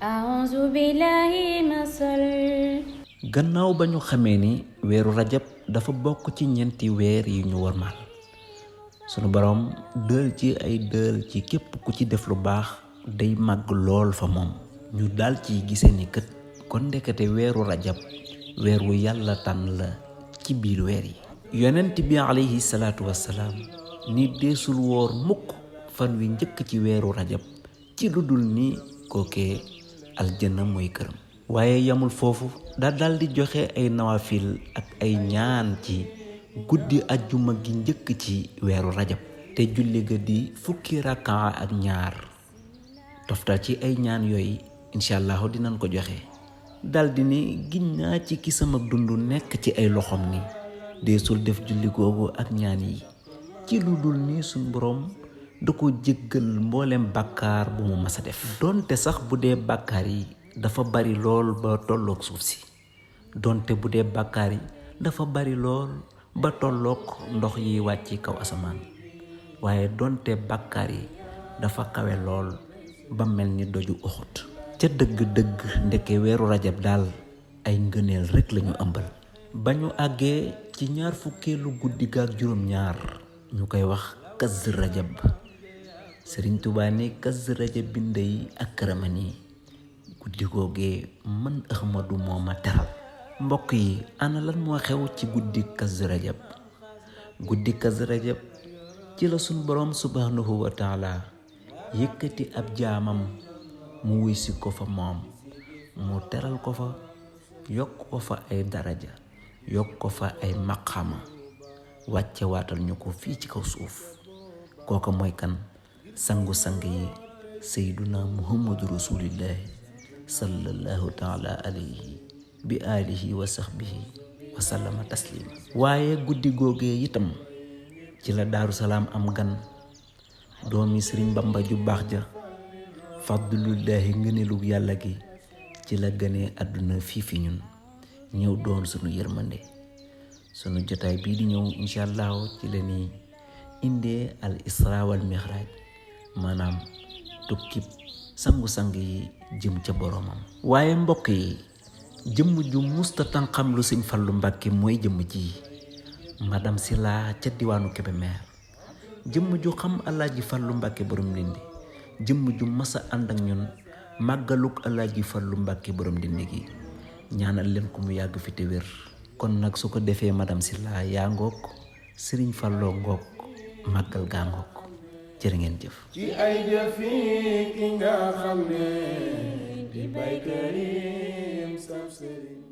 أعوذ بالله مسل gannaaw ba ñu xamee ni weeru rajab dafa bokk ci ñeenti weer yi ñu warmal sunu borom dël ci ay dël ci képp ku ci def lu baax day màgg lool fa moom ñu dal ci gisee ni kët kon ndekete weeru rajab weer wu yàlla tànn la ci biir weer yi yonent bi alayhi salaatu wassalaam ni deesul woor mukk fan wi njëkk ci weeru rajab ci lu dul ni kookee aljanna mooy këram waaye yamul foofu da daldi joxe ay nawafil ak ay ñaan ci guddi ajjuma gi njëkk ci weeru rajab te julli ga di fukki rakaa ak ñaar toftal ci ay ñaan yooyu inshaallahu dinañ ko joxe daldi ni giñ naa ci ki sama dund nekk ci ay loxom ni deesul def julli googu ak ñaan yi ci lu dul ni suñ boroom da ko jéggal mboolem bàkkaar bu mu masa def donte sax bu dee bàkkaar yi dafa bari lool ba tolloog suuf si donte bu dee bàkkaar yi dafa bari lool ba tolloog ndox yi wàcc kaw asamaan waaye donte bàkkaar yi dafa kawe lool ba mel ni doju Uhud ca dëgg-dëgg ndeke weeru rajab daal ay ngëneel rekk lañu ëmbal ba ñu àggee ci ñaar fukkeelu guddi gaak juróom-ñaar ñu koy wax Kazu Rajab Sëriñ Tuubaa ne Kazu Rajab bi ndey ak këramani guddi googee man Ahmadu moo ma teral mbokk yi ana lan moo xew ci guddi Kazu Rajab guddi Kazu Rajab ci la suñ boroom subhanahu wa taala yëkkati ab jaamam mu wuy si ko fa moom mu teral ko fa yokk ko fa ay daraja yokk ko fa ay maqama wàcce waatal ñu ko fii ci kaw suuf kooka mooy kan sangu-sang yi sayduna muhammadu rasulillahi sallallahu taala alayhi bi alihi wa sahbihi wa sallama taslima waaye guddi googee itam ci la Daaru Salaam am gan doomi Sëriñ Bamba ju baax ja fadlullahi ngëneelu yàlla gi ci la gënee àdduna fii fi ñun ñëw doon sunu yërmande sunu jotaay bii di ñëw incha allahu ci la ni indee al isra wal mihraj maanaam tukkib sangu-sang yi jëm ca boromam waaye mbokk yi jëmm ju musta tan xam lu Sëñ Fallu Mbàkke mooy jëmm ji madame Sila ca diwaanu Kébémer jëmm ju xam Alaaji Fallu Mbàkke borom Ndindi jëmm ju masa ànd ak ñun màggaluk Alaaji Fallu Mbàkke borom Ndindi gi ñaanal leen ko mu yàgg fi te wér kon nag su ko defee madame Sila yaa ngoog Sëriñ Falloo ngoog màggal gaa ngoog jërë ngeen jëf ci ay jëfi ki nga xam ne di bay Karim sab sëriñ